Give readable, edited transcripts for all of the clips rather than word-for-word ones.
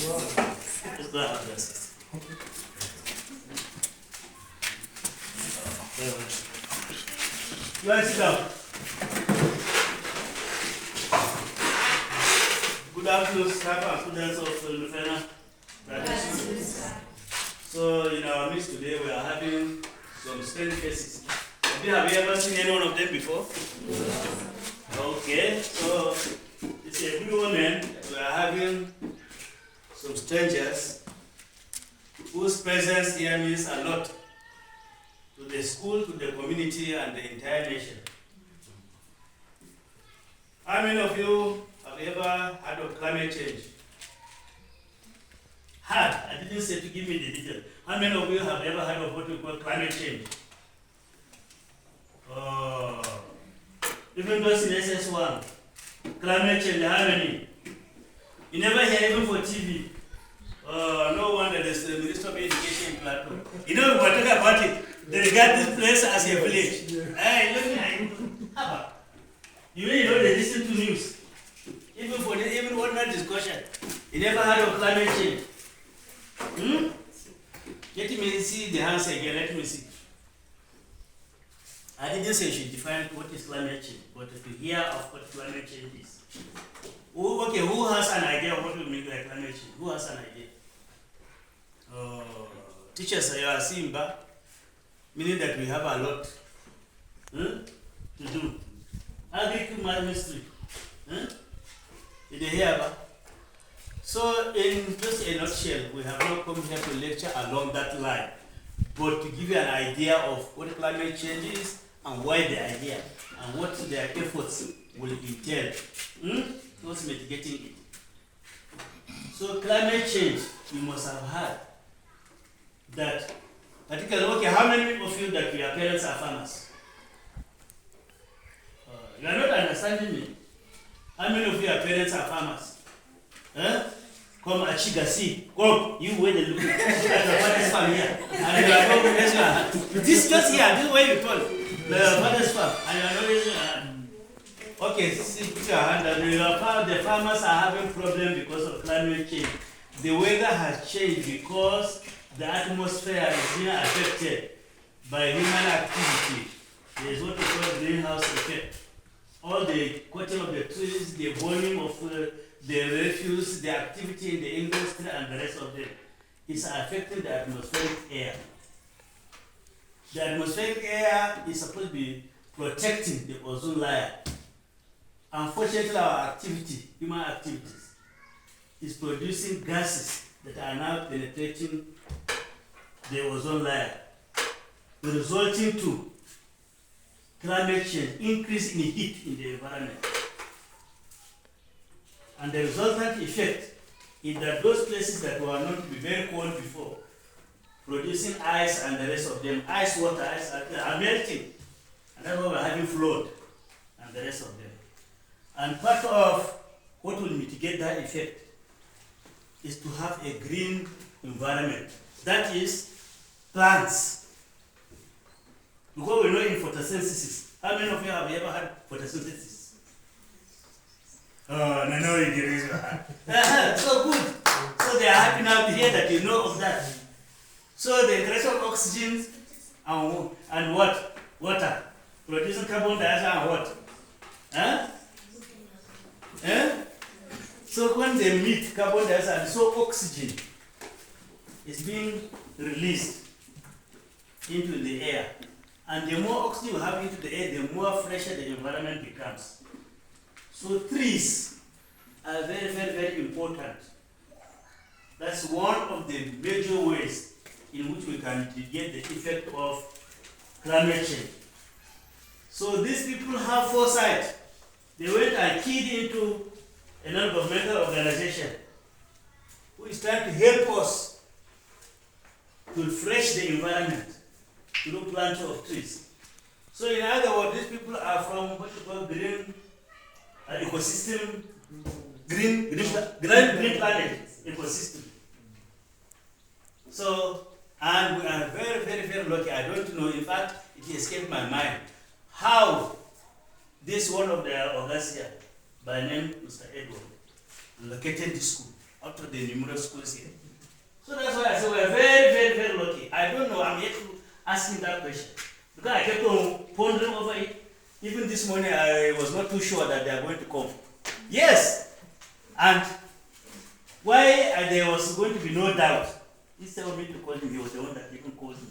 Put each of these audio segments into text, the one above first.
Let's go and have this. You want to sit down? Good afternoon, staff and students of Nufena. So, in our midst today, we are having some strange faces. Have you ever seen any one of them before? Okay, so it's a good moment. We are having some strangers whose presence here means a lot to the school, to the community, and the entire nation. How many of you have ever heard of climate change? Heard? I didn't say to give me the detail. How many of you have ever heard of what we call climate change? Even those in SS1, climate change, how many? You never hear even for TV. No wonder there's the Minister of Education in Plateau. You know, we were talking about it. They regard this place as a village. Hey, look at you know they listen to news. Even for the even ordinary discussion. You never heard of climate change. Let me see the answer again. Let me see. I didn't say you should define what is climate change, but to hear of what climate change is. Okay, who has an idea of what will make like climate change? Who has an idea? Teachers, you are Simba, meaning that we have a lot to do. Agricultural ministry. Did you hear about? So, in just a nutshell, we have not come here to lecture along that line, but to give you an idea of what climate change is and why the idea and what their efforts will entail towards mitigating it. So, climate change, you must have heard that, particularly, okay, how many of you that your parents are farmers? You are not understanding me. How many of your parents are farmers? Come Achigasi, come, you wait and look at the father's farm here. And you are not raising your hand. This just here, this is where you told the father's farm, and you are not raising your hand. Okay, see, put your hand down. The farmers are having problems because of climate change. The weather has changed because the atmosphere is being affected by human activity. There is what we call greenhouse effect. All the cutting of the trees, the burning of the refuse, the activity in the industry, and the rest of them is affecting the atmospheric air. The atmospheric air is supposed to be protecting the ozone layer. Unfortunately, our activity, human activities, is producing gases that are now penetrating the ozone layer, resulting to climate change, increase in heat in the environment. And the resultant effect is that those places that were known to be very cold before, producing ice and the rest of them, ice water, ice are melting. And that's why we're having flood and the rest of them. And part of what will mitigate that effect is to have a green environment. That is plants. Because we know in photosynthesis, how many of you have ever had photosynthesis? Oh, no, you didn't raise your hand. So good. So they are happy now to hear that you know of that. So the introduction of oxygen and what? Water. Producing carbon dioxide and what? So when they meet carbon dioxide, so oxygen is being released into the air. And the more oxygen you have into the air, the more fresher the environment becomes. So trees are very, very, very important. That's one of the major ways in which we can mitigate the effect of climate change. So these people have foresight. They went and keyed into a non-governmental organization who is trying to help us to refresh the environment through planting of trees. So in other words, these people are from what you call green ecosystem, green planet ecosystem. So, and we are very, very, very lucky. I don't know, in fact, it escaped my mind how this one of the organizers here, by name Mr. Edward, located this school. out of the numerous schools here. So that's why I say we're very, very, very lucky. I don't know, I'm yet to ask him that question. Because I kept on pondering over it. Even this morning, I was not too sure that they are going to come. Yes! And why there was going to be no doubt, instead of me to call him, he was the one that even called me.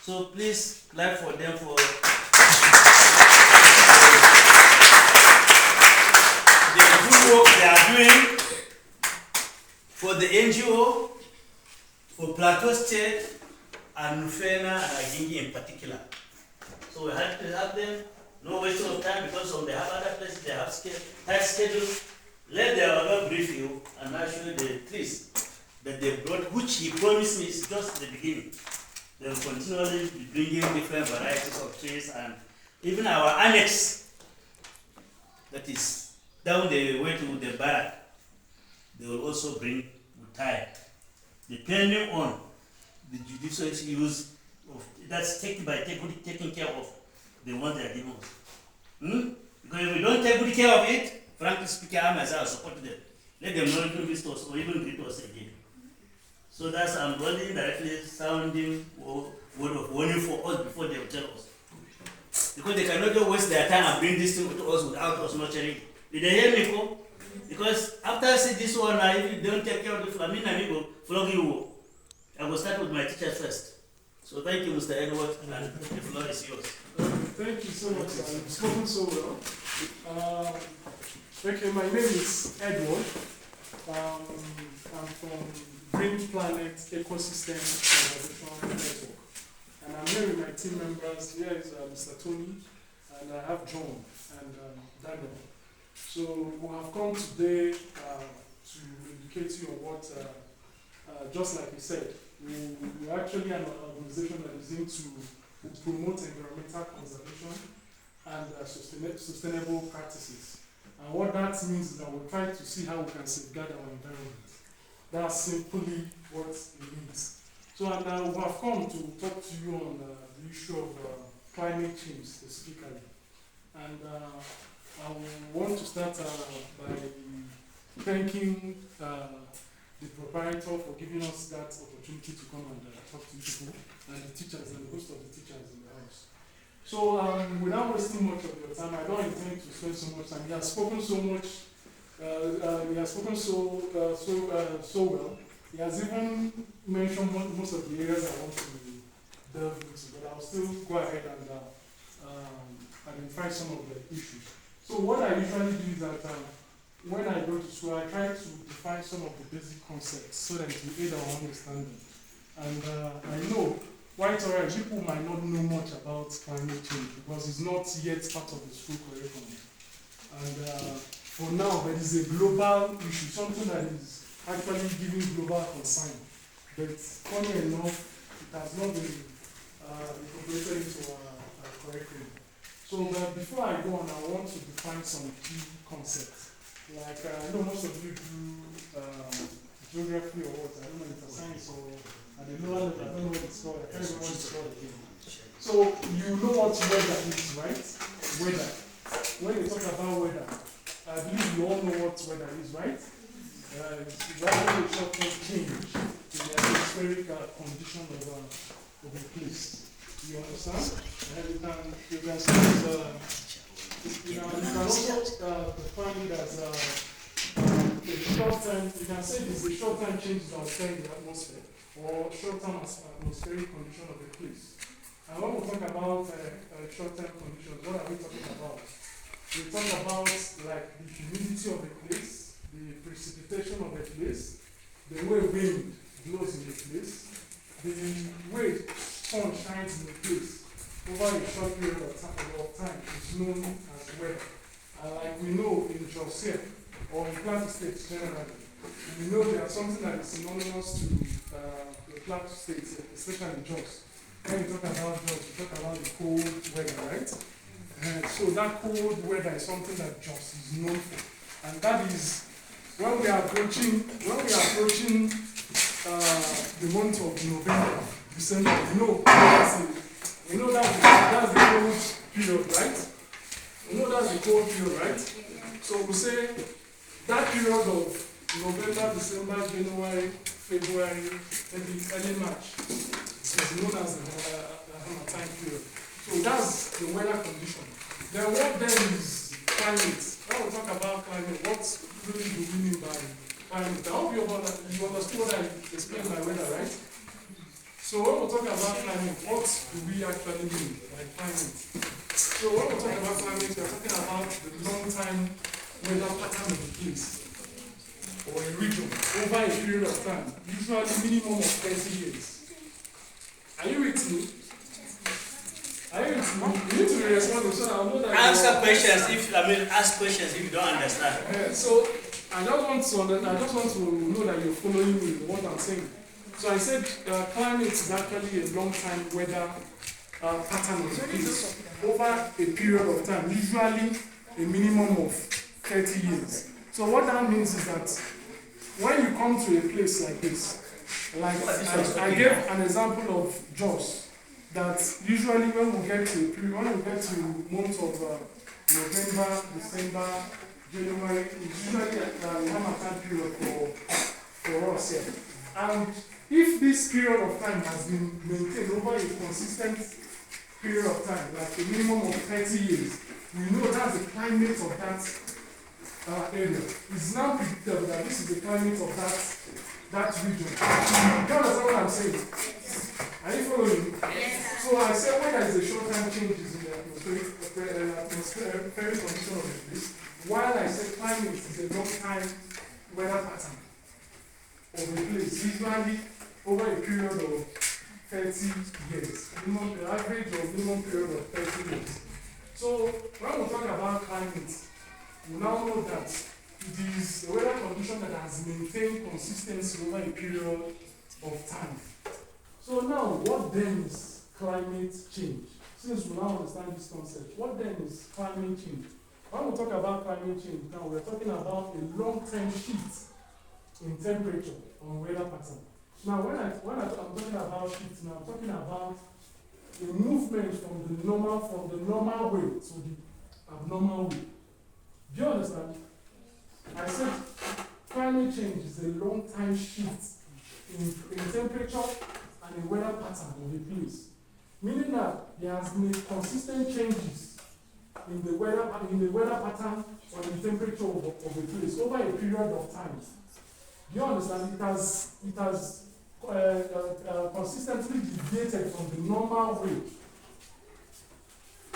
So please clap for them for the good work they are doing for the NGO, for Plateau State, and Nufena and Agingi in particular. So we had to have them, no waste of time, because when they have other places, they have tight schedules. Let the other brief you and I'll show you the trees that they brought, which he promised me is just the beginning. They will continually be bringing different varieties of trees, and even our annex, that is down the way to the barrack, they will also bring wood, depending on the judicious use of that's taken care of the ones they are giving us. Because if we don't take good care of it, frankly speaking, I myself support them. Let them not even visit us or even greet us again. So that's I'm running directly sounding word of warning for us before they will tell us. Because they cannot just waste their time and bring this thing to us without us nurturing it. Did they hear me, Ko? Because after I see this one, if you don't take care of the Flamina, amigo, flog you. I will start with my teachers first. So thank you, Mr. Edward, and the floor is yours. Thank you so much. You've spoken so well. Okay, my name is Edward. I'm from Green Planet Ecosystem Conservation Network. And I'm here with my team members. Here is Mr. Tony, and I have John and Daniel. So we have come today to educate you on what, just like you said, we're actually an organization that is into promote environmental conservation and sustainable practices. And what that means is that we're trying to see how we can safeguard our environment. That's simply what it means. So and we have come to talk to you on the issue of climate change specifically. And I want to start by thanking the proprietor for giving us that opportunity to come and talk to you people, and the teachers and most of the teachers in the house. So without wasting much of your time, I don't intend to spend so much time. He has spoken so much. He has spoken so well. He has even mentioned most of the areas I want to delve into, but I'll still go ahead and identify some of the issues. So what I usually do is that when I go to school, I try to define some of the basic concepts so that it will aid our understanding. And I know, quite alright, people might not know much about climate change because it's not yet part of the school curriculum. And for now, there is a global issue, something that is actually giving global concern. But funny enough, it has not been incorporated into our curriculum. So before I go on, I want to define some key concepts. Like, I know most of you do geography or what, I don't know if it's science or at the lower level, I don't know what it's called, I can't remember what it's called again. So, you know what weather is, right? Weather. When you talk about weather, I believe you all know what weather is, right? It's rather a short-term change in the atmospheric condition of a place. You understand? And you can see you can also define it as a short-term, you can say it's a short-term change that occur in the atmosphere or short-term atmospheric condition of a place. And when we talk about short-term conditions, what are we talking about? We talk about like the humidity of the place, the precipitation of the place, the way wind blows in the place, the way sun shines in the place over a short period of time is known as weather. Like we know in Joseph or in Plateau States generally, we know there's something that is synonymous to the Plateau States, especially Jos. When you talk about Jos, you talk about the cold weather, right? So that cold weather is something that Jos is known for. And that is when we are approaching the month of November, December, you know that's the cold period, right? You know that's the cold period, right? So we say that period of November, December, January, February, maybe early March. It's known as a time period. So that's the weather condition. Then what then is climate? When we talk about climate, what really do we mean by climate? I hope you understood what I explained by weather, right? So when we talk about climate, what do we actually mean by climate? So when we talk about climate, we are talking about the long time weather pattern of the place or a region over a period of time, usually minimum of 30 years. Are you with me? Are you with me? You need to be responding so I know that answer questions ask questions if you don't understand. So I just want to know that you're following me in what I'm saying. So I said climate is actually a long time weather pattern of the place over a period of time, usually a minimum of 30 years. So what that means is that when you come to a place like this, like I gave an example of Jos, that usually when we get to months of November, December, January, it's usually a Hamatan period for us here. And if this period of time has been maintained over a consistent period of time, like a minimum of 30 years, we know that's the climate of that area. It's now predictable that this is the climate of that region. You understand what I'm saying? Are you following? Yes. So I said when there is a short-term changes in the atmospheric condition of the place, while I said climate is a long-time weather pattern of the place, usually over a period of 30 years. The average or minimum period of 30 years. So when we talk about climate, we now know that it is a weather condition that has maintained consistency over a period of time. So now, what then is climate change? Since we now understand this concept, what then is climate change? When we talk about climate change now, we're talking about a long-term shift in temperature on weather pattern. Now, when I'm talking about shift, now I'm talking about a movement from the normal way to the abnormal way. Do you understand? I said climate change is a long-time shift in temperature and in weather pattern of a place. Meaning that there has been consistent changes in the weather pattern or the temperature of a place over a period of time. Do you understand? It has consistently deviated from the normal way.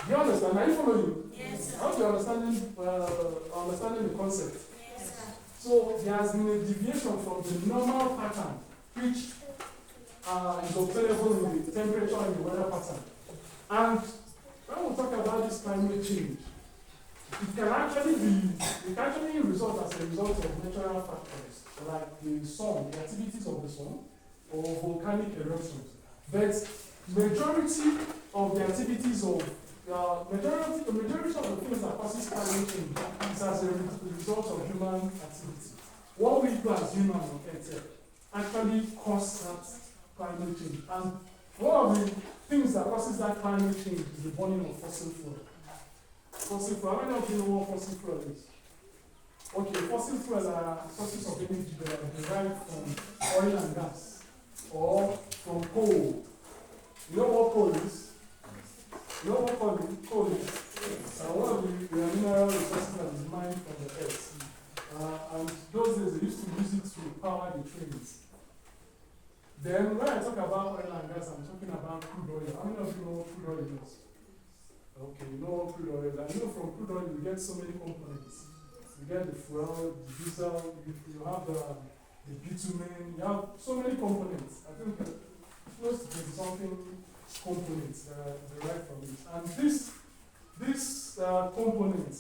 Do you understand? Are you following? Yes, sir. I hope you're understanding the concept. Yes, sir. So there has been a deviation from the normal pattern, which is observable in the temperature and the weather pattern. And when we talk about this climate change, it can actually result as a result of natural factors like the sun, the activities of the sun, or volcanic eruptions. But majority of the activities of the majority of the things that causes climate change is as a result of human activity. What we do as humans on Earth actually cause that climate change. And one of the things that causes that climate change is the burning of fossil fuel. Fossil fuel, how many of you know what fossil fuel is? Okay, fossil fuel are sources of energy that are derived from oil and gas or from coal. You know what coal is? You know what coal is? One of the mineral resources that is mined from the earth. And those days they used to use it to power the trains. Then when I talk about oil and gas, I'm talking about crude oil. How many of you know what crude oil is? Okay, you know what crude oil is. I know from crude oil you get so many components. You get the fuel, the diesel, you have the bitumen, you have so many components. I think close to 20-something components derived from it. And this components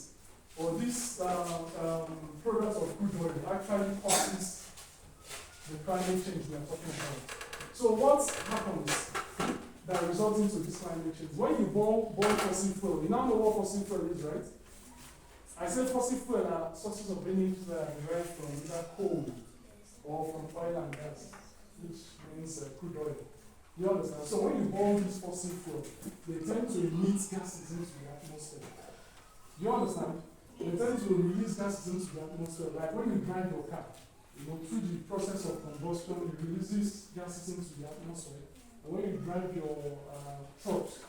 or this products of crude oil actually causes the climate change we are talking about. So what happens that results into this climate change? When you burn fossil fuel, you now know what fossil fuel is, right? I said fossil fuel are sources of energy that are derived from either coal or from oil and gas, which means crude oil. You understand? So when you burn this fossil fuel, they tend to emit gases into the atmosphere. You understand? They tend to release gases into the atmosphere, like when you drive your car. through the process of combustion, it releases gases into the atmosphere. And when you drive your trucks,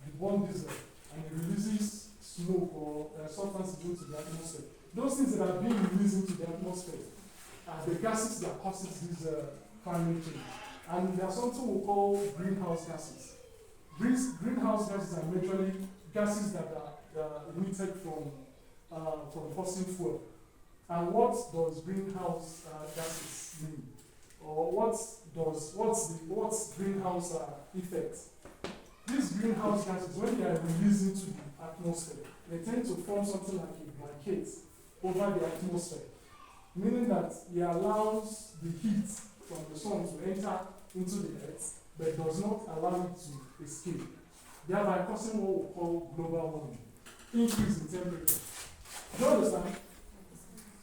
you burn diesel, and it releases smoke or substances into the atmosphere. Those things that are being released into the atmosphere are the gases that causes this climate change. And there are something we call greenhouse gases. Greenhouse gases are majorly gases that are emitted from fossil fuel. And what does greenhouse gases mean? Or what's greenhouse effect? These greenhouse gases, when they are released into the atmosphere, they tend to form something like a blanket over the atmosphere, meaning that it allows the heat from the sun to enter into the earth, but does not allow it to escape, thereby causing what we call global warming, increase in temperature. Do you understand?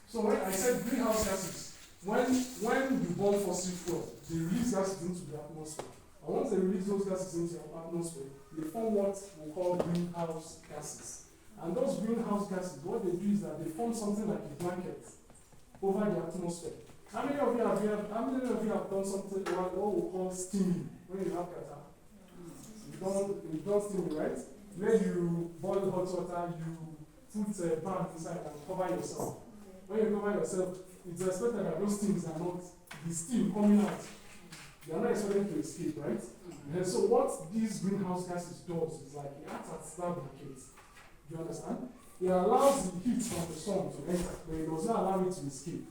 So when I said greenhouse gases, when you burn fossil fuel, they release gases into the atmosphere. And once they release those gases into the atmosphere, they form what we call greenhouse gases. And those greenhouse gases, what they do is that they form something like a blanket over the atmosphere. How many of you have done something what we call steaming when you have kata? You've done steaming, right? Where you boil hot water, you put a pan inside and cover yourself. When you cover yourself, it's expected that those things are not, the steam coming out, they are not expected to escape, right? And so what these greenhouse gases does is like it acts as that blanket. Do you understand? It allows the heat from the sun to enter, but it does not allow it to escape.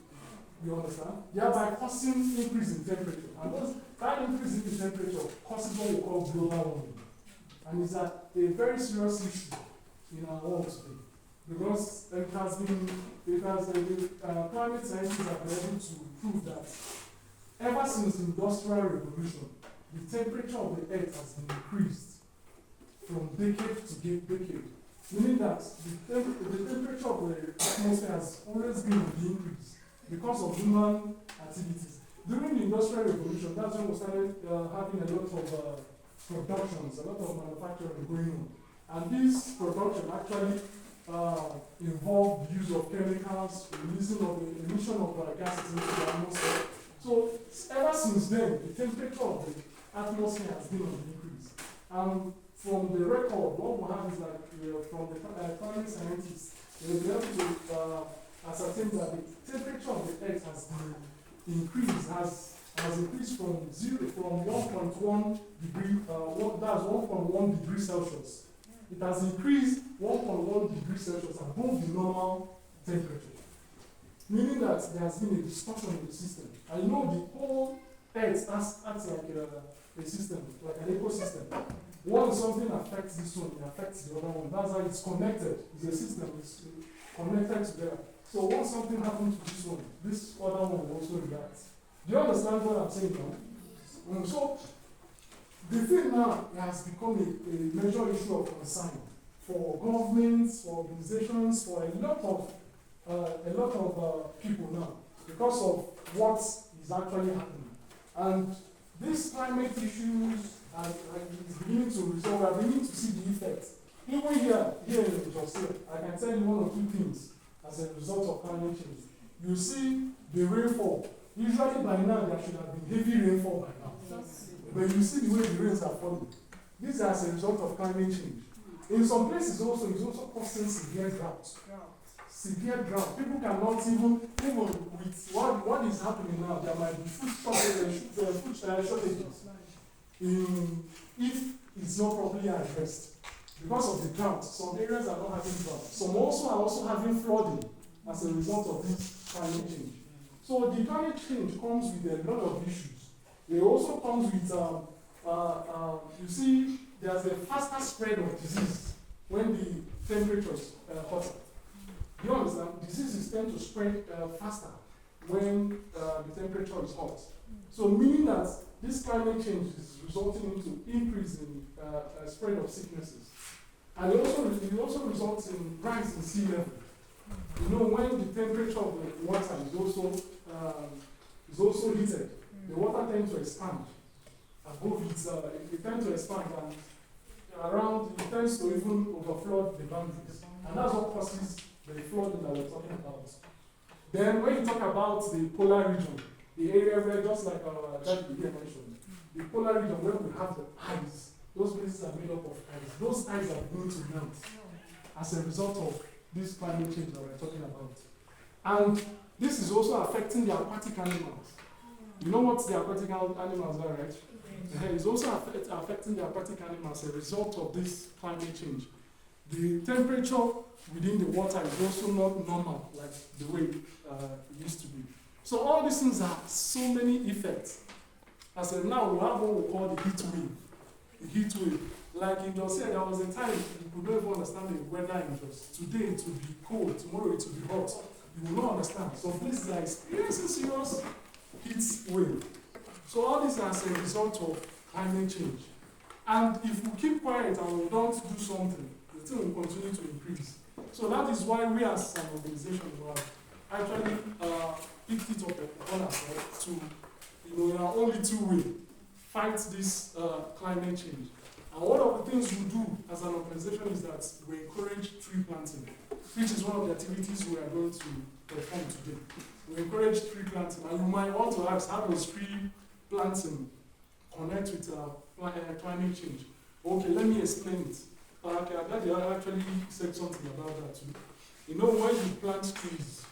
You understand? Thereby causing increase in temperature. And that increase in temperature causes what we call global warming. And it's a very serious issue in our world today. Because climate scientists have been able to prove that ever since the Industrial Revolution, the temperature of the Earth has been increased from decade to decade. Meaning that the temperature of the atmosphere has always been on the increase because of human activities. During the Industrial Revolution, that's when we started having a lot of productions, a lot of manufacturing going on. And this production actually involved the use of chemicals, emission of gases into the atmosphere. So ever since then, the temperature of the atmosphere has been on the increase. And from the record, what we have is like from the climate scientists, they will be able to ascertain that the temperature of the Earth has been increased, has increased from 1.1 degree, that's 1.1 degrees Celsius. It has increased 1.1 degrees Celsius above the normal temperature. Meaning that there has been a distortion in the system. And you know the whole Earth acts like a system, like an ecosystem. Once something affects this one, it affects the other one. That's how it's connected. It's a system, it's connected together. So once something happens to this one, this other one will also react. Do you understand what I'm saying now? So the thing now has become a major issue of concern for governments, for organizations, for a lot of people now, because of what is actually happening. And these climate issues is beginning to resolve. We are beginning to see the effects. Even here in Jos, I can tell you one or two things as a result of climate change. You see the rainfall. Usually by now there should have been heavy rainfall by now. But you see the way the rains are falling. This is as a result of climate change. In some places also, it's also causing severe drought. Severe drought. People cannot even with what is happening now, there might be food shortages if it's not properly addressed. Because of the drought, some areas are not having drought. Some also are also having flooding as a result of this climate change. So the climate change comes with a lot of issues. It also comes with, you see, there's a faster spread of disease when the temperature is hotter. You understand? Diseases tend to spread faster when the temperature is hot. So meaning that this climate change is resulting into increase in spread of sicknesses. And it also results in rise in sea level. You know, when the temperature of the water is also heated, the water tends to expand above it tends to expand and it tends to even overflood the boundaries. And that's what causes the flooding that we're talking about. Then when you talk about the polar region, the area where, just like that you mentioned, the polar region where we have the ice, those places are made up of ice. Those ice are going to melt as a result of this climate change that we're talking about. And this is also affecting the aquatic animals. You know what the aquatic animals are, right? It's also affecting the aquatic animals as a result of this climate change. The temperature within the water is also not normal like the way it used to be. So all these things have so many effects. As of now, we have what we call the heat wave. The heat wave. Like you just said, there was a time you could not even understand the weather in Jos. Today it will be cold, tomorrow it will be hot. You will not understand. Some places are experiencing serious heat wave. So all this is as a result of climate change. And if we keep quiet and we don't do something, the thing will continue to increase. So that is why we as an organization have actually picked it up upon ourselves to, in our only two way, fight this climate change. And one of the things we do as an organization is that we encourage tree planting, which is one of the activities we are going to perform today. We encourage tree planting. And you might want to ask, how does tree planting connect with climate change? Okay, let me explain it. Okay, I'm glad you actually said something about that too. You know, when you plant trees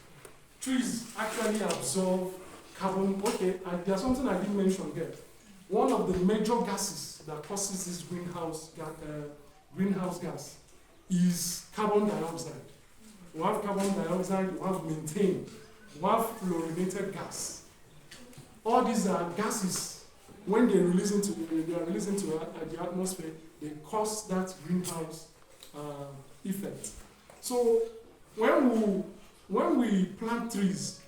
actually absorb carbon. Okay, and there's something I didn't mention here. One of the major gases that causes this greenhouse gas is carbon dioxide. We have carbon dioxide, we have methane, we have fluorinated gas. All these are gases. When they are released into the atmosphere, they cause that greenhouse effect. So when we plant trees,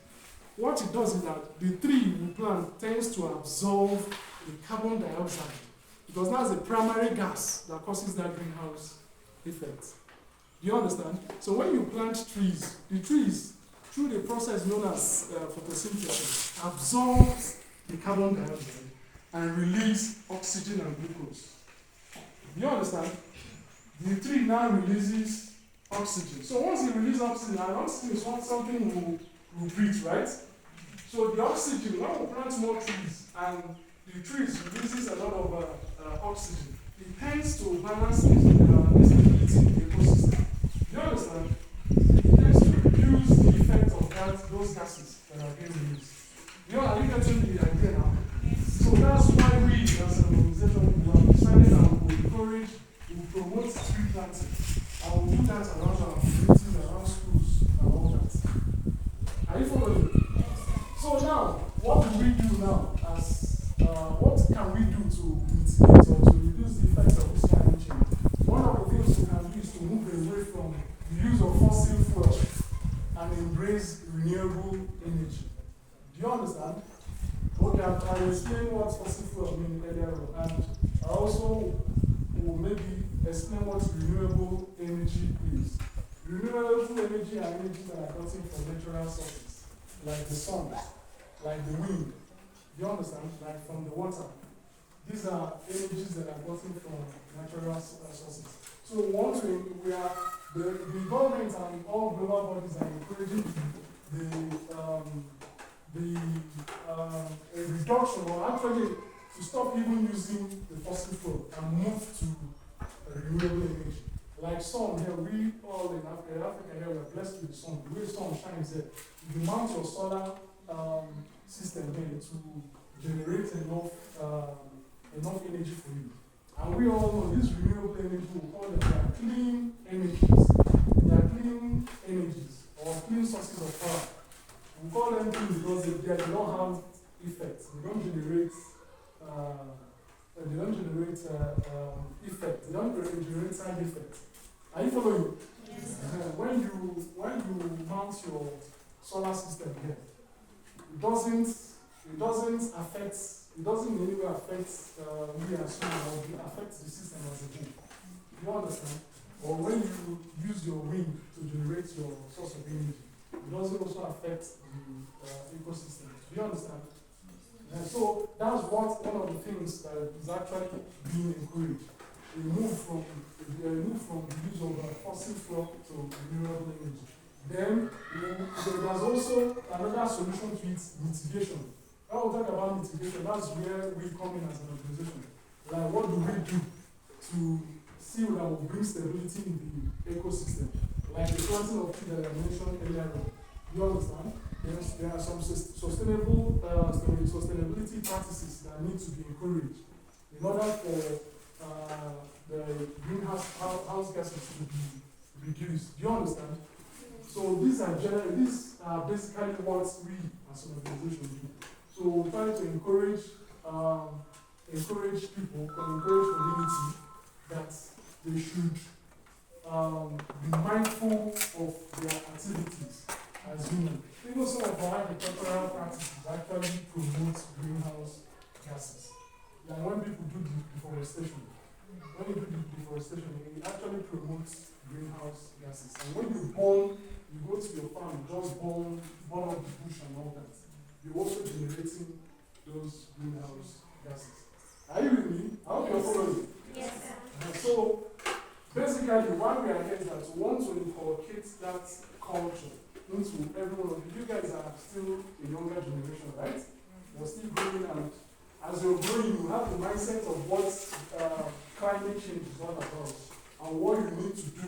what it does is that the tree we plant tends to absorb the carbon dioxide, because that's the primary gas that causes that greenhouse effect. Do you understand? So when you plant trees, the trees, through the process known as photosynthesis, absorbs the carbon dioxide and release oxygen and glucose. Do you understand? The tree now releases oxygen. So once it releases oxygen, and oxygen is something we breathe, right? So the oxygen, when we plant more trees and the trees releases a lot of oxygen, it tends to balance the stability in the ecosystem. Do you understand? It tends to reduce the effect of those gases that are being released. Are you getting the idea now? So that's why we, as an organization, we have decided that we will encourage, we will promote tree planting. And we'll do that around our communities, around schools, and all that. Are you following? So now, what do we do now? What can we do to mitigate or to reduce the effects of this climate change? One of the things we can do is to move away from the use of fossil fuel and embrace renewable energy. Do you understand? Okay, I'll explain what fossil fuel means earlier on, and I also will maybe explain what renewable energy is. Renewable energy are energy that are gotten from natural sources, like the sun, like the wind. Do you understand? Like from the water. These are energies that are gotten from natural sources. So once the government and all global bodies are encouraging a reduction, or actually to stop even using the fossil fuel and move to renewable energy. Like sun here, we all in Africa here, we are blessed with the sun. The way the sun shines here, if you mount your solar system here to generate enough energy for you. And we all know this renewable energy, we call them, they are clean energies. They are clean energies or clean sources of power. We call them clean because they don't have effects. They don't generate effect. They don't generate side effects. Are you following? Yes. When you mount your solar system here, it doesn't in any way affect me as human, or it affects the system as a whole. You understand? Or when you use your wind to generate your source of energy, it doesn't also affect the ecosystem. Do you understand? And so that's one of the things that is actually being encouraged. We move from the use of fossil fuel to renewable energy. Do Then there's also another solution to it, mitigation. When we talk about mitigation, that's where we come in as an organization. Like, what do we do to see that will bring stability in the ecosystem? Like the planting of trees that I mentioned earlier on. You understand? There are some sustainable sustainability practices that need to be encouraged in order for the greenhouse gases to be reduced. Do you understand? So these are basically what we as an organization do. So we try to encourage people, encourage community that they should be mindful of their activities as humans. Even some of our agricultural practices actually promote greenhouse gases. Like when people do deforestation, it actually promotes greenhouse gases. And when you go to your farm, just burn up the bush and all that, you're also generating those greenhouse gases. Are you with me? I hope you're following. Yes. So basically, why we are here is that we want to inculcate that culture into everyone of you. You guys are still a younger generation, right? You're still growing, and as you're growing, you have the mindset of what climate change is all about and what you need to do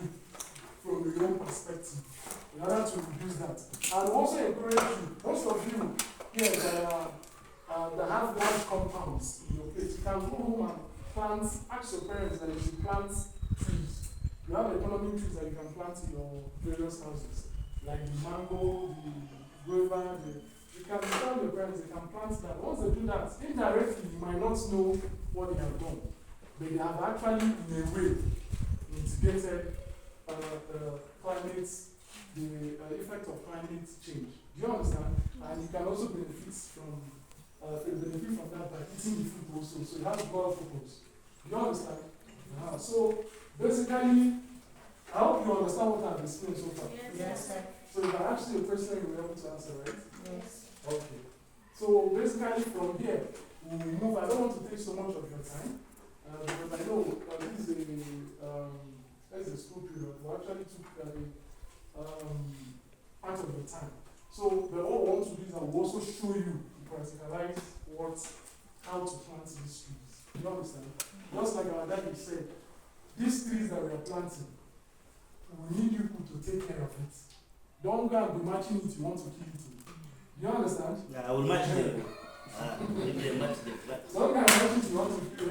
from your own perspective in order to reduce that. And also encourage you, most of you here that have large compounds in your place, you can go home and plant, ask your parents that you should plant trees. You have economic trees that you can plant in your various houses, like the mango, the guava, you can tell your parents they can plant that. Once they do that, indirectly you might not know what they have done, but they have actually in a way mitigated the effect of climate change. Do you understand? And you can also benefit from that by eating the food also. So it has dual purpose. Do you understand? So basically, I hope you understand what I've explained so far. Yes, sir. So if I ask you a question, you'll be able to answer, right? Yes. Okay. So basically from here, we'll move. I don't want to take so much of your time, because I know this is a school period. We actually took part of the time. So the all we want to do is I will also show you to practicalize how to plant these trees. You understand? Just like our daddy said, these trees that we are planting, we need you to take care of it. Don't go and be matching it, you want to kill it. You understand? Yeah, I will match them. Maybe I match them. Don't go and match it, you want to kill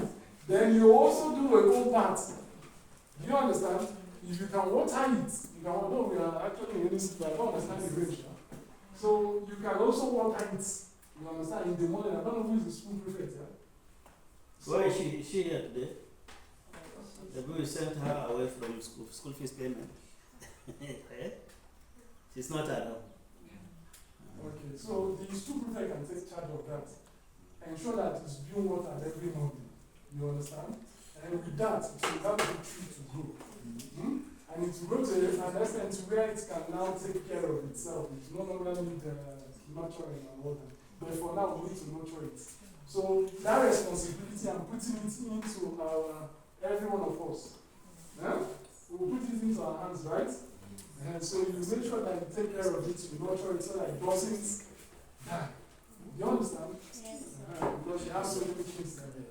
it. Then you also do a whole part. Do you understand? If you can water it, you can, although we are actually in this, but I don't understand the range. So you can also water it. You understand? In the morning, I don't know who is the school prefect. Yeah? So, why is she here today? We sent her away from school fees payment. She's not around. Okay, so the school prefect can take charge of that. Ensure that it's being watered every morning. You understand? And with that, it will help the tree to grow. Mm-hmm. And it will go to an extent where it can now take care of itself. It no longer need nurturing and water. But for now, we need to nurture it. So that responsibility, I'm putting it into every one of us. Yeah? We'll put it into our hands, right? And so you make sure that you take care of it, you nurture it so that it doesn't die. Do you understand? Yes. Because you have so many things that it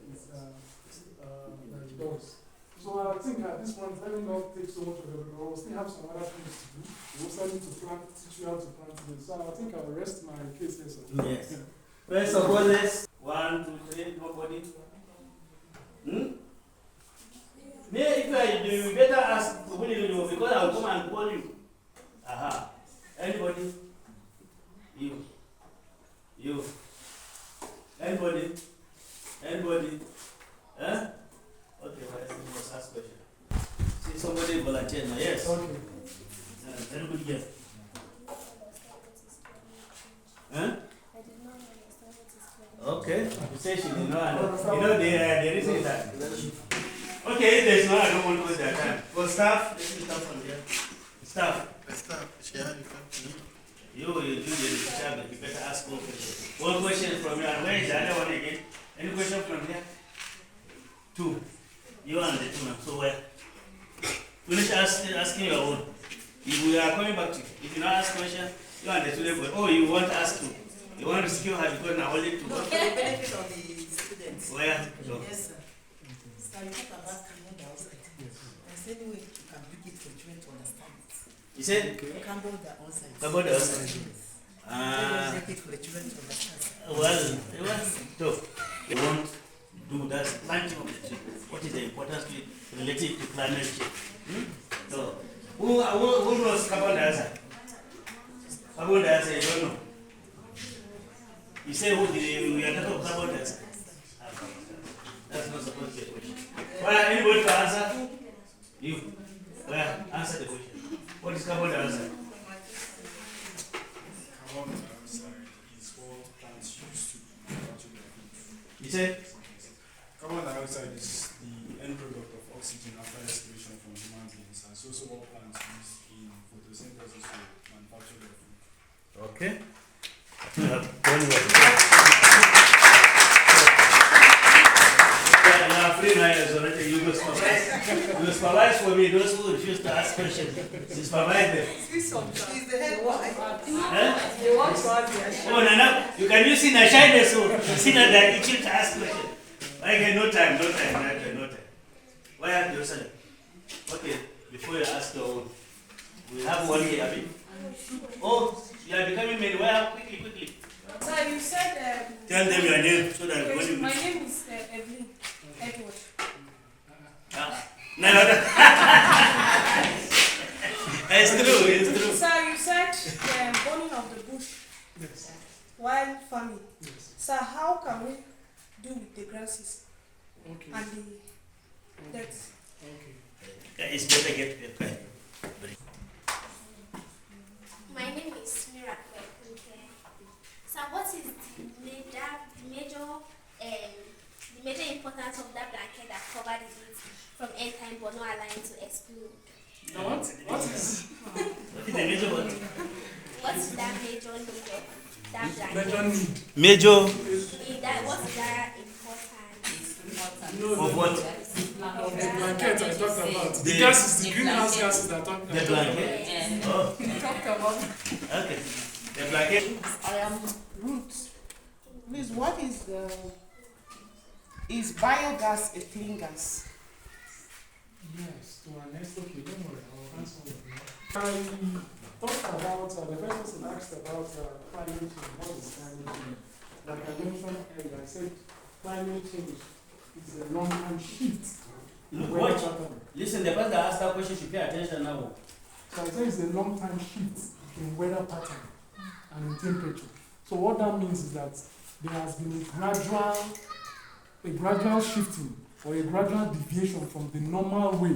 does. So I think at this point, let me not take so much of it. We'll still have some other things to do. We'll start to teach you how to plant this. So I think I'll rest my case here. So. Yes. First of all, let's 1, 2, 3, nobody. If you better ask who did you do because I'll come and call you. Aha. Anybody? You. Anybody? Huh? Okay, well, let's ask question. See somebody volunteer now. Yes. Okay. Very good guess. Huh? I did not understand what is going on. Okay. You say she did not. The reason is that. Okay, if there's no, I don't want to waste their time. For staff, let me start from here. Staff. You do the teacher, but you better ask one question. One question from you, and where is the other one again? Any question from here? 2. You and the 2 now. So where? Finish asking your own. If we are coming back to you, if you don't ask question, you understood it. Oh, you want us to? You want to secure her because now only to. For the benefit of the students. Where? So. Yes, sir. So you talk about carbon dioxide. There's any way you can make it for children to understand it. You said? Carbon dioxide. Carbon dioxide. Make it for the children to understand. Well, so we won't do that planting of the tree. What is the importance to it related to climate change? So, who knows carbon dioxide? Carbon dioxide, you don't know. You say we are talking about carbon dioxide. That's not supposed to be a question. Well, anybody to answer? You. Well, answer the question. What is carbon dioxide? Carbon dioxide is what plants use to capture their food. You said? Carbon dioxide is the end product of oxygen after respiration from human beings, and it's also what plants use in photosynthesis to manufacture their food. Okay. You have done well. You are free now, already. You will supervise. You will supervise for me those who refuse to ask questions. You supervise them. He's the head boy. Huh? want to ask Oh, no. You can use in a shyness, so see that they are itching to ask questions. I get no time. Why are you Jerusalem? Okay, before you ask your own, we have one here, Abby. Oh, you are becoming many. Why? Quickly. Sir, you said. Tell them your name so that when you. My name is Evelyn Edward. No. It's true. Sir, you said burning of the bush while farming. Yes. Sir, how can we do with the grasses Okay. and the death? Okay. It's better get prepared. My name is Miracle. Okay. So, what is the major importance of that blanket that covered it from end time but not allowing to explode? Now what is What is the major what? What's that major need of that major blanket? need? Major What's that importance? of what? Of the blanket I talked about. The gases, the greenhouse gases that I talked about. The blanket? Oh, Talk about. okay. The blanket? I am Ruth. Please, what is biogas a clean gas? Yes, to our next, okay, don't worry, I'll answer all of you. I talked about, the first person asked about climate change. What is climate change? Like I mentioned earlier, I said climate change is a long-term shift. Watch. Listen, the person that asked that question should pay attention now. So I say it's a long-time shift in weather pattern and in temperature. So what that means is that there has been a gradual shifting or a gradual deviation from the normal way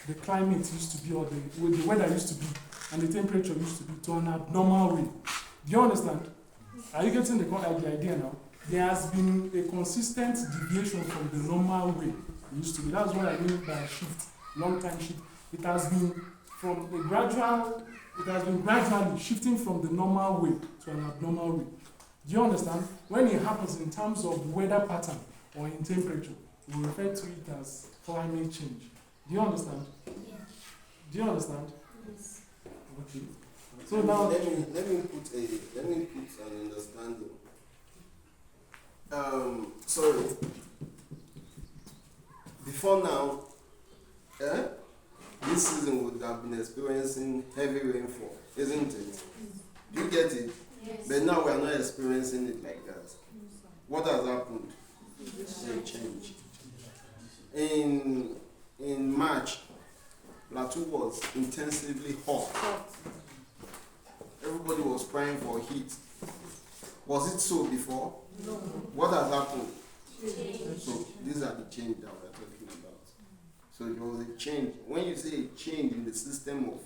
the climate used to be or the weather used to be and the temperature used to be to an abnormal way. Do you understand? Are you getting the idea now? There has been a consistent deviation from the normal way it used to be. That's what I mean by shift, long-time shift. It has been gradually shifting from the normal way to an abnormal way. Do you understand? When it happens in terms of weather pattern or in temperature, we refer to it as climate change. Do you understand? Yeah. Do you understand? Yes. Okay. So now let me put an understanding. Sorry. Before now, this season would have been experiencing heavy rainfall, isn't it? Do you get it? Yes. But now we are not experiencing it like that. What has happened? A change. In March, Plateau was intensively hot. Everybody was crying for heat. Was it so before? No. What has happened? So these are the change that we are talking about. So there was a change. When you say a change in the system of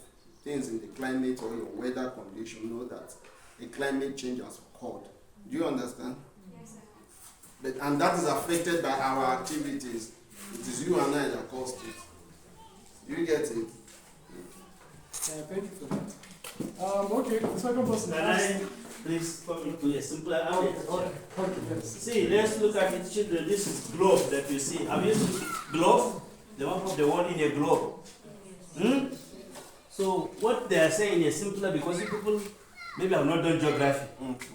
things in the climate or your weather condition, know that a climate change has occurred. Do you understand? Yes, sir. And that is affected by our activities. It is you and I that caused it. You get it? thank you for that. Okay, the second person Can asked. I please come into a simpler Okay, answer? yes. See, let's look at it, children. This is globe that you see. Have you seen globe? The one from the one in a globe. So what they are saying is simpler because people maybe have not done geography. Okay.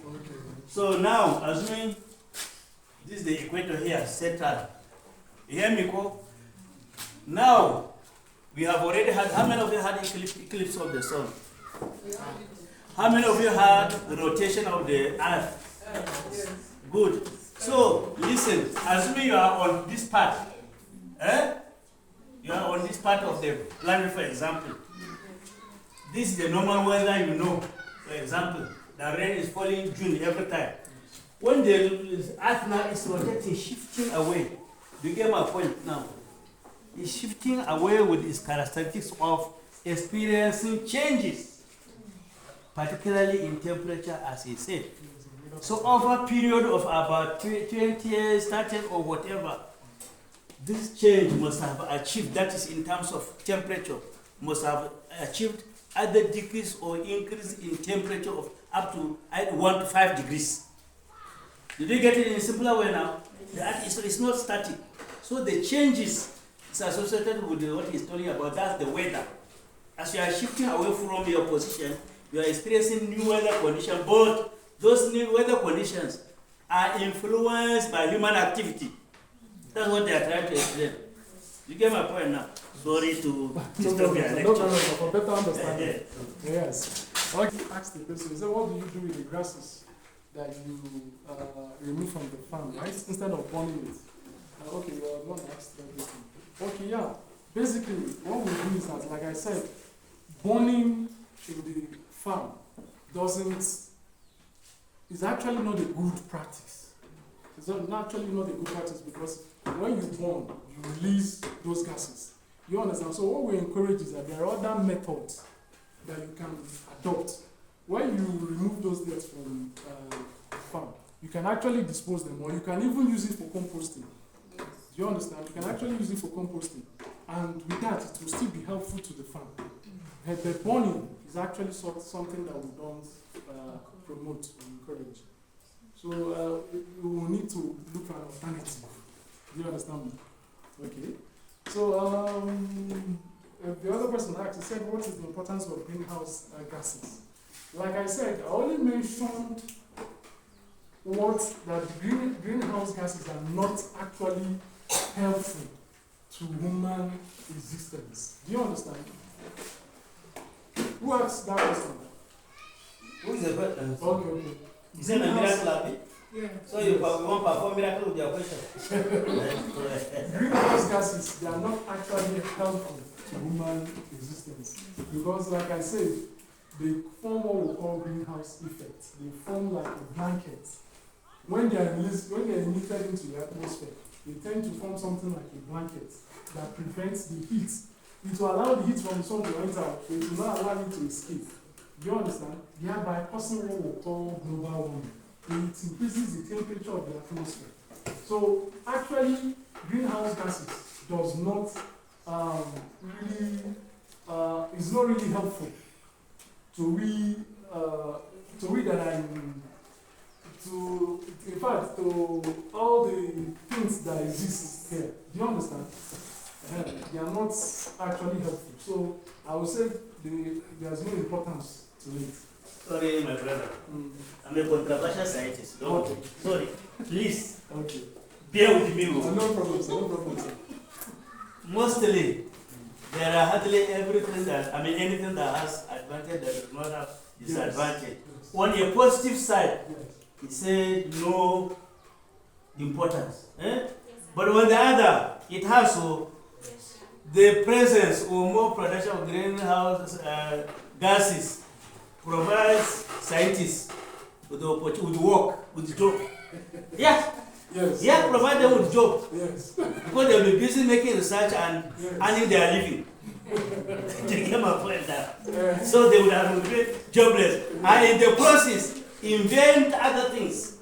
So now, assuming this is the equator here, central. You hear me, Ko? Now, we have already had, how many of you had eclipse of the sun? How many of you had the rotation of the earth? Good. So, listen, assuming you are on this part, you are on this part of the planet, for example. This is the normal weather you know. For example, the rain is falling June every time. When the earth now is rotating, shifting away, you get my point now. It's shifting away with its characteristics of experiencing changes, particularly in temperature, as he said. So over a period of about 20 years, 30 or whatever, this change must have achieved, that is in terms of temperature, must have achieved either decrease or increase in temperature of up to 1 to 5 degrees. Did you get it in a simpler way now? The earth is not static. So the changes is associated with what he's talking about, that's the weather. As you are shifting away from your position, you are experiencing new weather conditions, but those new weather conditions are influenced by human activity. That's what they are trying to explain. You get my point now? Sorry to disturb your lecture. No, for better understanding. Yes. Okay. Ask the question, so what do you do with the grasses that you remove from the farm, right? Instead of burning it. Okay, well, I'm not asked everything. Okay, yeah. Basically, what we do is that, like I said, burning in the farm is actually not a good practice. It's actually not a good practice because when you burn, you release those gases. You understand? So what we encourage is that there are other methods that you can adopt. When you remove those dirt from the farm, you can actually dispose them, or you can even use it for composting. Do you understand? You can actually use it for composting. And with that, it will still be helpful to the farm. The burning is actually something that we don't promote or encourage. So we will need to look for an alternative. Do you understand me? Okay. So the other person asked, he said, what is the importance of greenhouse gases? Like I said, I only mentioned that greenhouse gases are not actually helpful to human existence. Do you understand? Who asked that question? Who is the question? Okay. Is it a miracle happy? Yeah. So you won't perform miracle with your question? Greenhouse gases, they are not actually helpful to human existence. Because like I said, they form what we call greenhouse effect. They form like a blanket. When they are emitted into the atmosphere, they tend to form something like a blanket that prevents the heat. It will allow the heat from the sun to enter, but it will not allow it to escape. Do you understand? Thereby causing what we call global warming. It increases the temperature of the atmosphere. So actually, greenhouse gases does not is not really helpful to we that are in fact to all the things that exist here. Do you understand? They are not actually helpful. So I would say there's no importance to it. Sorry, my brother. I'm a controversial scientist. Don't Okay. Sorry. Please, Okay. bear with me. No problem, sir. No problem, sir. Mostly, there are hardly anything that has advantage that does not have disadvantage. Yes. On a positive side, Yes. he said no importance. But on the other, it has the presence or more production of greenhouse gases provides scientists with the opportunity, with work, with job. Yeah. Yes. Yeah, provide them with job. Yes. Because they'll be busy making research and Yes. earning their living. They get my point now. Yes. So they would have been jobless. And in the process, invent other things.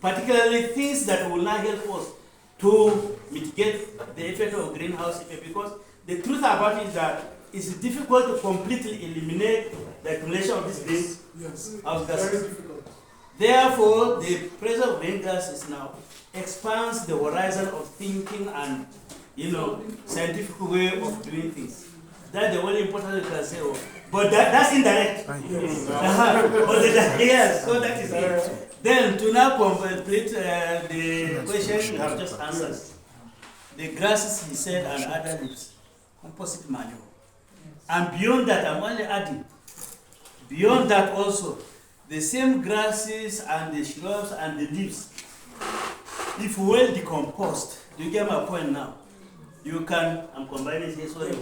Particularly things that will not help us to mitigate the effect of greenhouse effect. Because the truth about it is that it's difficult to completely eliminate the accumulation of these greenhouse Yes. gases. Very difficult. Therefore, the presence of green gases now expands the horizon of thinking and, scientific way of doing things. That's the only important you can say. Oh. But that's indirect. Yes, so that is it. Then to now complete the question you have just answered. The grasses, he said, and other leaves, composite manure. And beyond that, I'm only adding, beyond that also, the same grasses and the shrubs and the leaves, if well decomposed, do you get my point now? You can, I'm combining this one.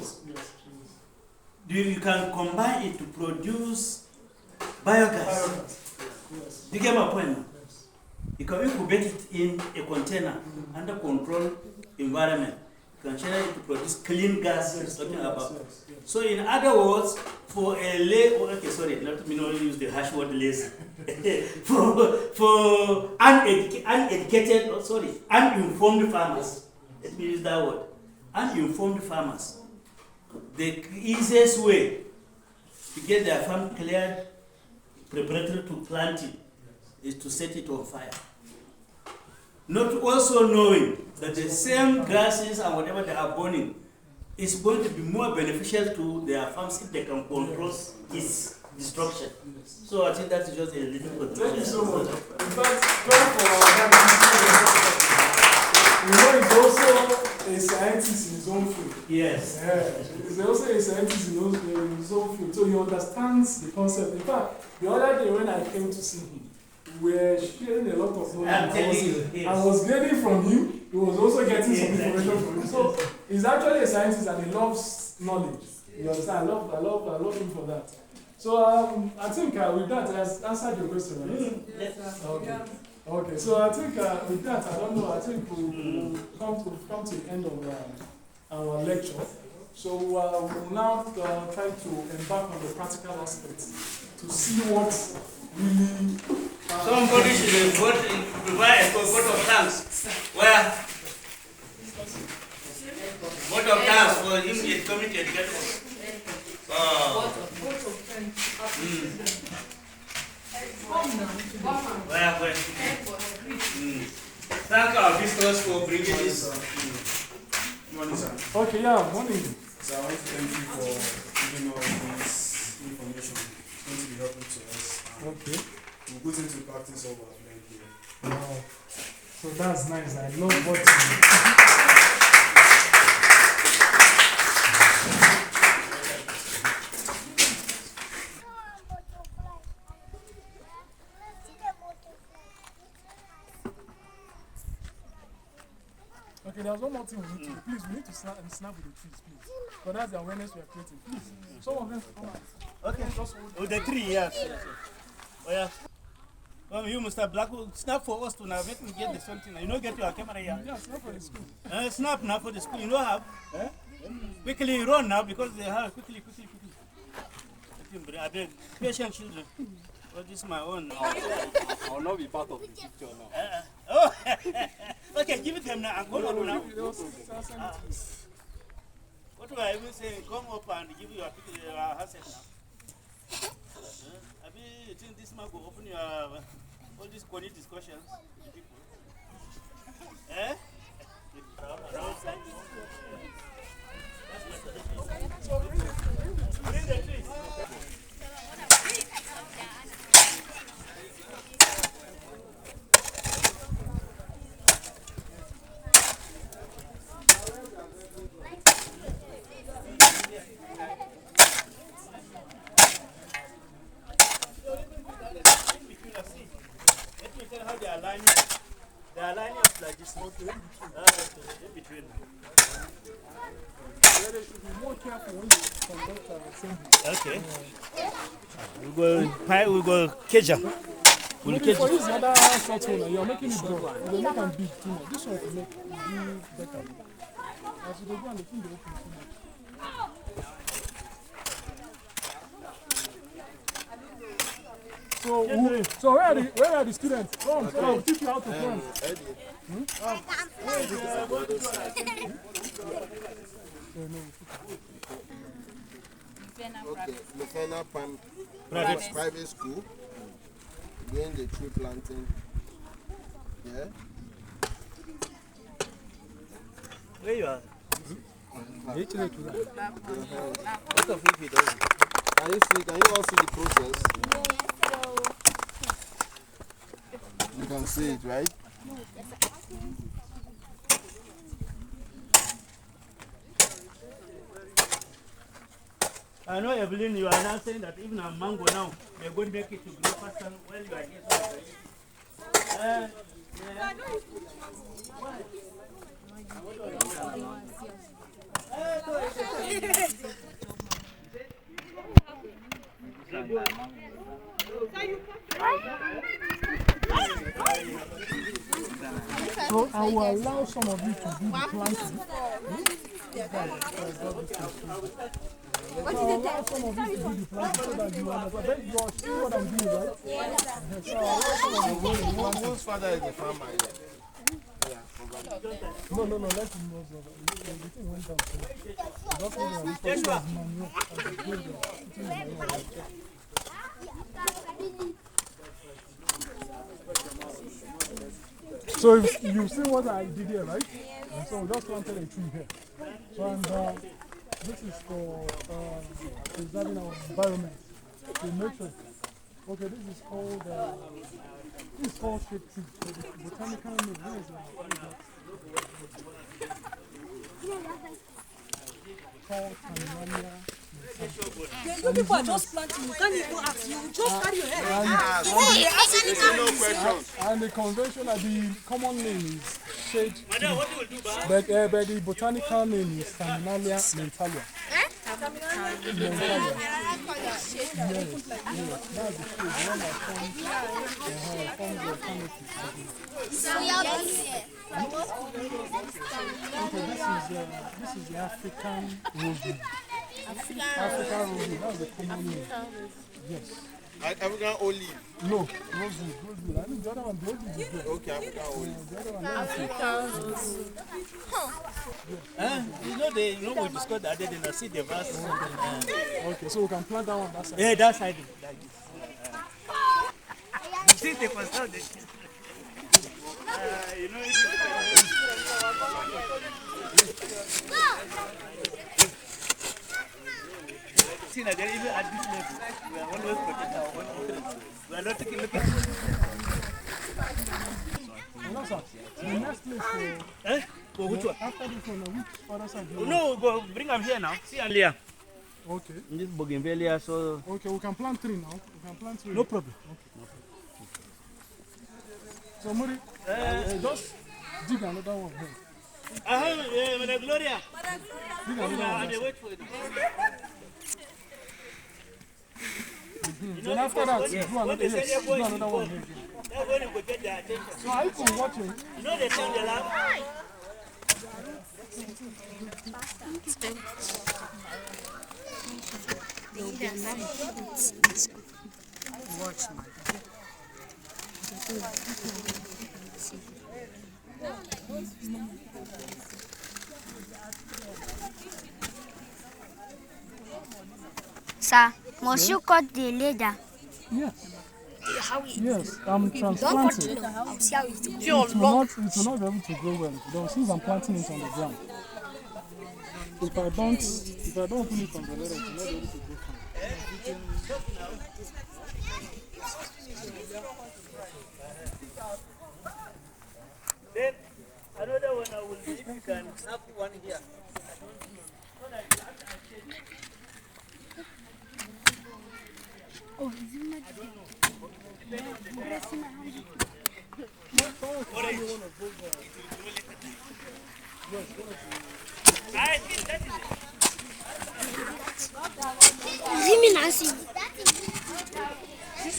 You can combine it to produce biogas. Do you get my point now? You can incubate it in a container under controlled environment. You can share it to produce clean gas. Talking about. So in other words, for a let me not use the harsh word lazy. for uneducated, uninformed farmers. Let me use that word. Uninformed farmers. The easiest way to get their farm cleared, preparatory to planting, is to set it on fire. Not also knowing that the same grasses and whatever they are burning is going to be more beneficial to their farms if they can control its destruction. So I think that's just a little bit. Thank you so much. In fact, you know, he's also a scientist in his own field. Yes. He's also a scientist in his own field, so he understands the concept. In fact, the other day when I came to see him, we were sharing a lot of knowledge. I was gaining from him. He was also getting some information from him. So he's actually a scientist and he loves knowledge. You understand? I love him for that. So I think with that, I answered your question, right? Yes. Okay. Okay. So I think with that, I don't know. I think we'll come to the end of our lecture. So we'll now try to embark on the practical aspects to see what really. Somebody should provide a vote of thanks. Where? Vote of thanks for him coming to educate us. Where? Thank our visitors for bringing this. Morning, sir. Okay, yeah, morning. So I want to thank you for giving us this information. It's going to be helpful to us. Okay. We'll put into practice all what I've learned here. Wow. So that's nice. I love what you. Okay, there's one more thing we need to do. Please, we need to snap with the trees, please. But that's the awareness we are creating. Please, some of them come out. Okay. Oh, the tree, yes. Oh, yeah. Well, you, Mr. Black, snap for us to now. Let me get the something. You know, get your camera here. Yeah, snap for the school. Snap now for the school. You know how? Quickly run now because they have quickly. I beg, patient children. Well, this is my own. I will not be part of the picture now. Oh, okay, give it to him now. I'm going on now. What do I even say? Come up and give your handset now. You think this man will open your all these corny discussions with people? Eh? Bring the trees. They are lining up like this. In between. They should be more careful when they conduct assembly. Okay. We go Keja. We'll Maybe for this other short one, you're making it broad. You will make them big too much. This one will make it better. As you go and the thing will open too much. So where are the students? Come, I'll teach you how to plant. Okay, Nufena private school, doing the tree planting. Yeah. Where you are? What of if he doesn't? Can you see? Can you all see the process? You can see it, right? I know, Evelyn, you are now saying that even a mango now, they're going to make it to grow faster while you are here. So I will allow some of you to do the planting. What is it? Some of you to do the planting so that you understand. Then you are seeing what I'm doing, right? Yes. So I'll allow some of you to do the planting. Whose father is the farmer here? No, let him know. The thing went down. Just hold on. This person is manual. So you've seen what I did here, right? And so we just planted a tree here. So and this is for preserving our environment, to nature. Okay, this is called shade tree. The botanical name. What is that? Called Tanzania. You people are just planting. You can't even ask. You just carry your head. And the conventional, the common name is shade tree. But the botanical name is Terminalia mentalia. Mentalia. Yes, that's the shade. The one that forms the canopy. Okay, this is the African rosewood. African rosewood, that's the common name. Yes. African olive. No, rosewood. I think the other one, the olive is there. Okay, African olive. The other one, let me see. You know, we discussed that they didn't see the verse. Okay, so we can plant that one that side. Yeah, that side. Like this. You think they must have this? You know, see that even at this level, we are always protecting our own interests. We are not taking look at No, sir. The next place for which one? after this one, which other side do you want? No, go bring them here now. See Alia. Okay. In this bougainvillea, so. Okay, we can plant 3 now. We can plant 3. No problem. Okay. So, Muri, just dig another one here. Madam Gloria. Dig another one. Wait for it. Then after that, do another, do another one here. That's when you go get their attention. So, are you watching? You know they sound the laugh? Watch, man. Sir, must you cut the leather? Yes. Yes, I'm transplanting. It will not be able to grow well since I'm planting it on the ground. If I don't put it on the leather, it will not be able to grow fine. Then another one I will if you can have one here. Oh, is it not? I think that is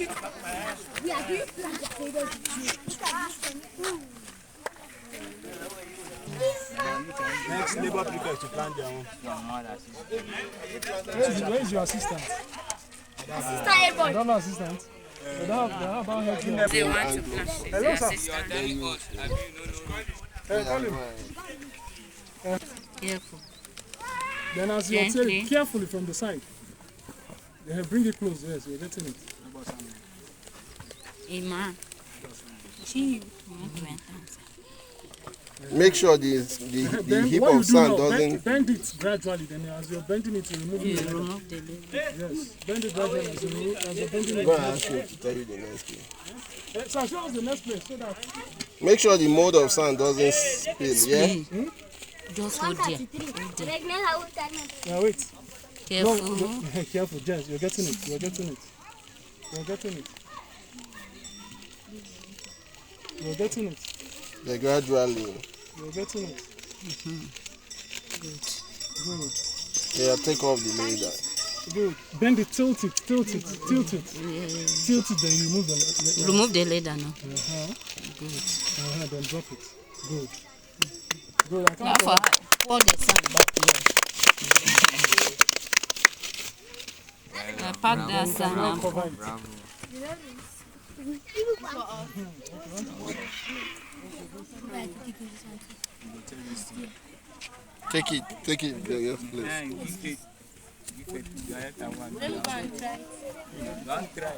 it. We are doing Next labor applicants to plant their own. Where is your assistant? I don't have assistant. They don't have about help here. They want to plant it. Hello, sir. Call him. Careful. Then as you observe it carefully from the side. Bring it close, yes, you're getting it. Hey, man. See you. Make sure the Then heap what you of do sand now, doesn't. bend it gradually. Then as you're bending it, you remove You the leather. remove the lid. Yes, bend it gradually as you're bending it. Go and ask him to tell you the next thing. So show us the next place so that. Make sure the mold of sand doesn't spill, yeah? Just hold there. Yeah, wait. Careful. No, careful, Jess. You're getting it. You're getting it. You're getting it. You're getting it. Yeah, gradually. You're getting it. Good. Good. Yeah, take off the laser. Good. Bend it, tilt it, tilt it, tilt it. Yeah. Tilt it, then you remove the Remove the leather now. Good. Then drop it. Good. Good. I Now can't pour the sand back here. Pack that sand and cover it. Take it, yes, please. Don't try.